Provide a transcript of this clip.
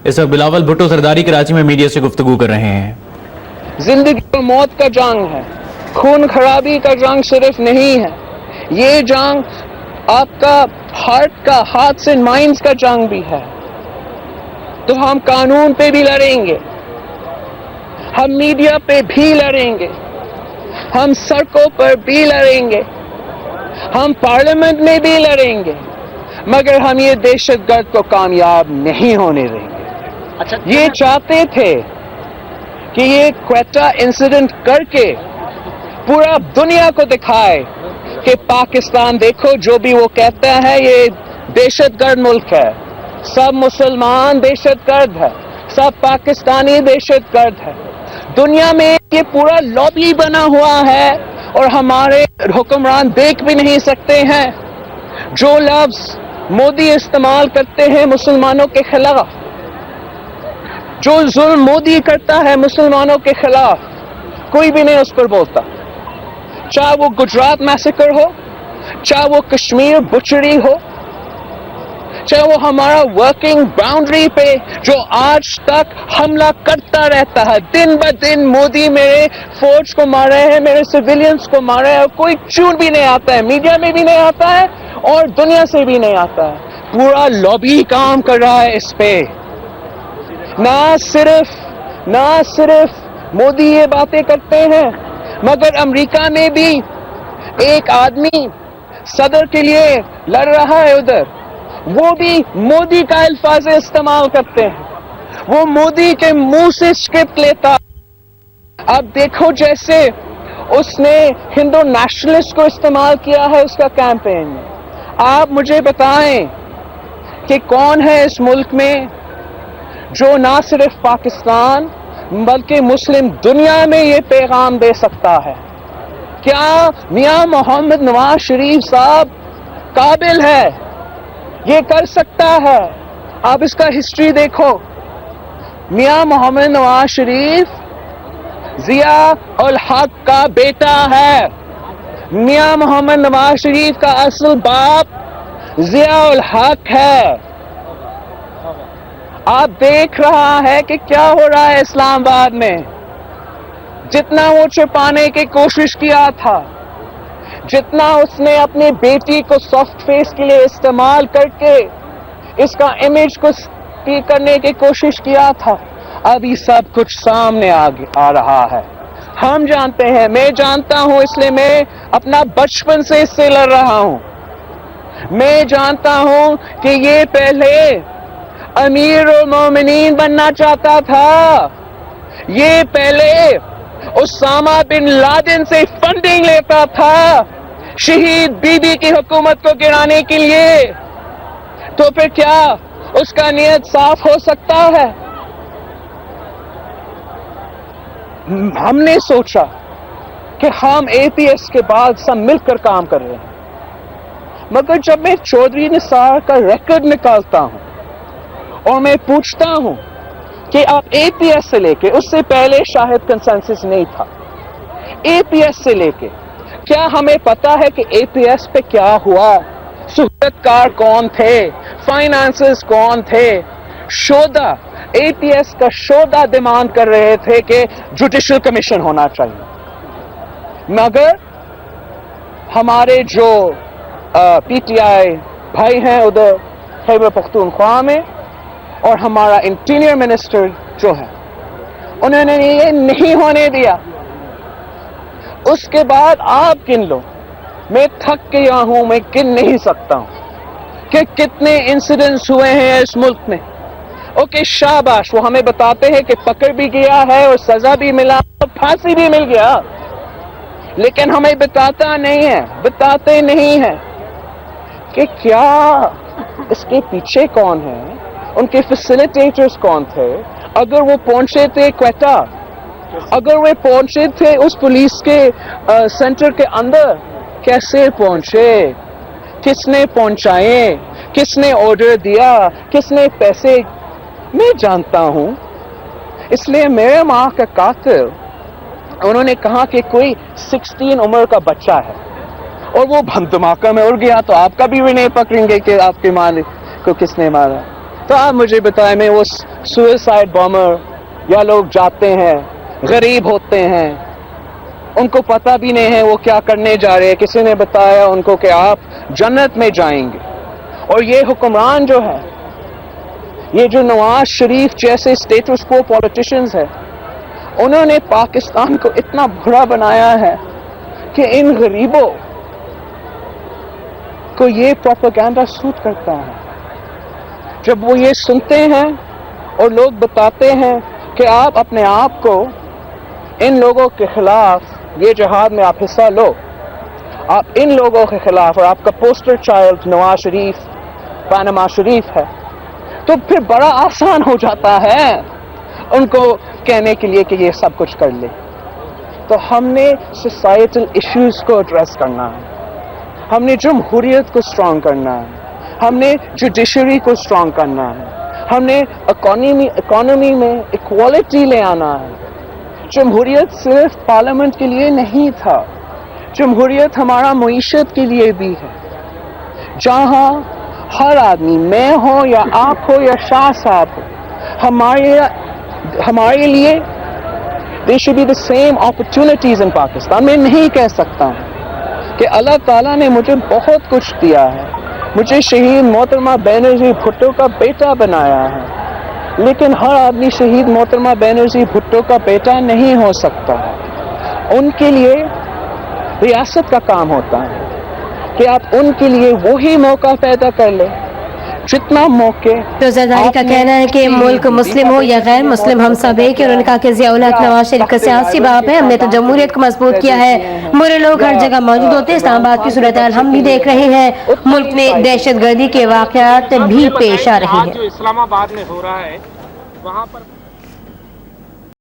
اس وقت بلاول بھٹو سرداری کراچی میں میڈیا سے گفتگو کر رہے ہیں۔ زندگی اور موت کا جنگ ہے، خون خرابی کا جنگ صرف نہیں ہے، یہ جنگ آپ کا ہارٹ کا، ہارٹس اینڈ مائنڈز کا جنگ بھی ہے۔ تو ہم قانون پہ بھی لڑیں گے، ہم میڈیا پہ بھی لڑیں گے، ہم سڑکوں پر بھی لڑیں گے، ہم پارلیمنٹ میں بھی لڑیں گے، مگر ہم یہ دہشت گرد کو کامیاب نہیں ہونے دیں گے۔ یہ چاہتے تھے کہ یہ کوئٹہ انسیڈنٹ کر کے پورا دنیا کو دکھائے کہ پاکستان دیکھو جو بھی وہ کہتا ہے یہ دہشت گرد ملک ہے، سب مسلمان دہشت گرد ہے، سب پاکستانی دہشت گرد ہے۔ دنیا میں یہ پورا لابی بنا ہوا ہے اور ہمارے حکمران دیکھ بھی نہیں سکتے ہیں۔ جو لفظ مودی استعمال کرتے ہیں مسلمانوں کے خلاف، جو ظلم مودی کرتا ہے مسلمانوں کے خلاف، کوئی بھی نہیں اس پر بولتا، چاہے وہ گجرات میسیکر ہو، چاہے وہ کشمیر بچڑی ہو، چاہے وہ ہمارا ورکنگ باؤنڈری پہ جو آج تک حملہ کرتا رہتا ہے، دن بہ دن مودی میرے فوج کو مارے ہیں، میرے سیویلینز کو مارے ہیں، کوئی چون بھی نہیں آتا ہے، میڈیا میں بھی نہیں آتا ہے اور دنیا سے بھی نہیں آتا ہے۔ پورا لابی کام کر رہا ہے اس پہ۔ نہ صرف مودی یہ باتیں کرتے ہیں، مگر امریکہ میں بھی ایک آدمی صدر کے لیے لڑ رہا ہے ادھر، وہ بھی مودی کا الفاظ استعمال کرتے ہیں، وہ مودی کے منہ سے اسکرپٹ لیتا۔ اب دیکھو جیسے اس نے ہندو نیشنلسٹ کو استعمال کیا ہے اس کا کیمپین میں۔ آپ مجھے بتائیں کہ کون ہے اس ملک میں جو نہ صرف پاکستان بلکہ مسلم دنیا میں یہ پیغام دے سکتا ہے؟ کیا میاں محمد نواز شریف صاحب قابل ہے؟ یہ کر سکتا ہے؟ آپ اس کا ہسٹری دیکھو۔ میاں محمد نواز شریف ضیاء الحق کا بیٹا ہے۔ میاں محمد نواز شریف کا اصل باپ ضیاء الحق ہے۔ آپ دیکھ رہا ہے کہ کیا ہو رہا ہے اسلام آباد میں۔ جتنا وہ چھپانے کی کوشش کیا تھا، جتنا اس نے اپنی بیٹی کو سافٹ فیس کے لیے استعمال کر کے اس کا امیج کو ٹھیک کرنے کی کوشش کیا تھا، اب یہ سب کچھ سامنے آ رہا ہے۔ ہم جانتے ہیں، میں جانتا ہوں، اس لیے میں اپنا بچپن سے اس سے لڑ رہا ہوں۔ میں جانتا ہوں کہ یہ پہلے امیر المومنین بننا چاہتا تھا، یہ پہلے اسامہ بن لادن سے فنڈنگ لیتا تھا شہید بی بی کی حکومت کو گرانے کے لیے۔ تو پھر کیا اس کا نیت صاف ہو سکتا ہے؟ ہم نے سوچا کہ ہم اے پی ایس کے بعد سب مل کر کام کر رہے ہیں، مگر جب میں چودھری نثار کا ریکارڈ نکالتا ہوں اور میں پوچھتا ہوں کہ آپ اے پی ایس سے لے کے، اس سے پہلے شاہد کنسنسس نہیں تھا، اے پی ایس سے لے کے کیا ہمیں پتا ہے کہ اے پی ایس پہ کیا ہوا؟ سہولت کار کون تھے؟ فائنانسز کون تھے؟ شودا، اے پی ایس کا شودا ڈیمانڈ کر رہے تھے کہ جوڈیشل کمیشن ہونا چاہیے، مگر ہمارے جو پی ٹی آئی بھائی ہیں ادھر خیبر پختونخوا میں اور ہمارا انٹیریئر منسٹر جو ہے، انہوں نے یہ نہیں ہونے دیا۔ اس کے بعد آپ گن لو، میں تھک گیا ہوں، میں گن نہیں سکتا ہوں کہ کتنے انسیڈنٹس ہوئے ہیں اس ملک میں۔ اوکے، شاباش، وہ ہمیں بتاتے ہیں کہ پکڑ بھی گیا ہے اور سزا بھی ملا اور پھانسی بھی مل گیا، لیکن ہمیں بتاتے نہیں ہے کہ کیا اس کے پیچھے کون ہے، ان کے فیسیلیٹیٹرز کون تھے۔ اگر وہ پہنچے تھے کوئٹہ، اگر وہ پہنچے تھے اس پولیس کے سینٹر کے اندر، کیسے پہنچے، کس نے پہنچائے، کس نے آرڈر دیا، کس نے پیسے؟ میں جانتا ہوں، اس لیے میرے ماں کا قاتل، انہوں نے کہا کہ کوئی 16 عمر کا بچہ ہے اور وہ بم دھماکہ میں اڑ گیا، تو آپ کا بھی نہیں پکڑیں گے کہ آپ کے ماں کو کس نے مارا۔ تو آپ مجھے بتائیں میں وہ سوئسائڈ بامر یا لوگ جاتے ہیں غریب ہوتے ہیں ان کو پتہ بھی نہیں ہے وہ کیا کرنے جا رہے ہیں, کسی نے بتایا ان کو کہ آپ جنت میں جائیں گے, اور یہ حکمران جو ہے, یہ جو نواز شریف جیسے اسٹیٹس کو پولیٹیشنز ہے, انہوں نے پاکستان کو اتنا برا بنایا ہے کہ ان غریبوں کو یہ پروپیگنڈا سوٹ کرتا ہے. جب وہ یہ سنتے ہیں اور لوگ بتاتے ہیں کہ آپ اپنے آپ کو ان لوگوں کے خلاف یہ جہاد میں آپ حصہ لو, آپ ان لوگوں کے خلاف, اور آپ کا poster child Nawaz Sharif Panama شریف ہے, تو پھر بڑا آسان ہو جاتا ہے ان کو کہنے کے لیے کہ یہ سب کچھ کر لے. تو ہم نے سوسائٹل ایشوز کو ایڈریس کرنا ہے, ہم نے جمہوریت کو اسٹرانگ کرنا ہے, ہم نے جوڈیشری کو اسٹرانگ کرنا ہے, ہم نے اکانومی میں ایکوالٹی لے آنا ہے. جمہوریت صرف پارلیمنٹ کے لیے نہیں تھا, جمہوریت ہمارا معیشت کے لیے بھی ہے, جہاں ہر آدمی, میں ہو یا آپ ہو یا شاہ صاحب ہو, ہمارے لیے there should be the same opportunities in Pakistan. میں نہیں کہہ سکتا ہوں کہ اللہ تعالیٰ نے مجھے بہت کچھ دیا ہے, مجھے شہید محترمہ بینرجی بھٹو کا بیٹا بنایا ہے, لیکن ہر آدمی شہید محترمہ بینرجی بھٹو کا بیٹا نہیں ہو سکتا. ان کے لیے ریاست کا کام ہوتا ہے کہ آپ ان کے لیے وہی موقع پیدا کر لیں جتنا موقع. تو زرداری کا کہنا ہے کہ ملک مسلم ہو یا غیر مسلم ہم سب ایک, اور انہوں نے کہا کہ ضیاء الحق نواز شریف کا سیاسی باپ ہے, ہم نے تو جمہوریت کو مضبوط کیا ہے, برے لوگ ہر جگہ موجود ہوتے ہیں, اسلام آباد کی صورتحال ہم بھی دیکھ رہے ہیں, ملک میں دہشت گردی کے واقعات بھی پیش آ رہے ہیں. جو اسلام آباد میں ہو رہا ہے وہاں پر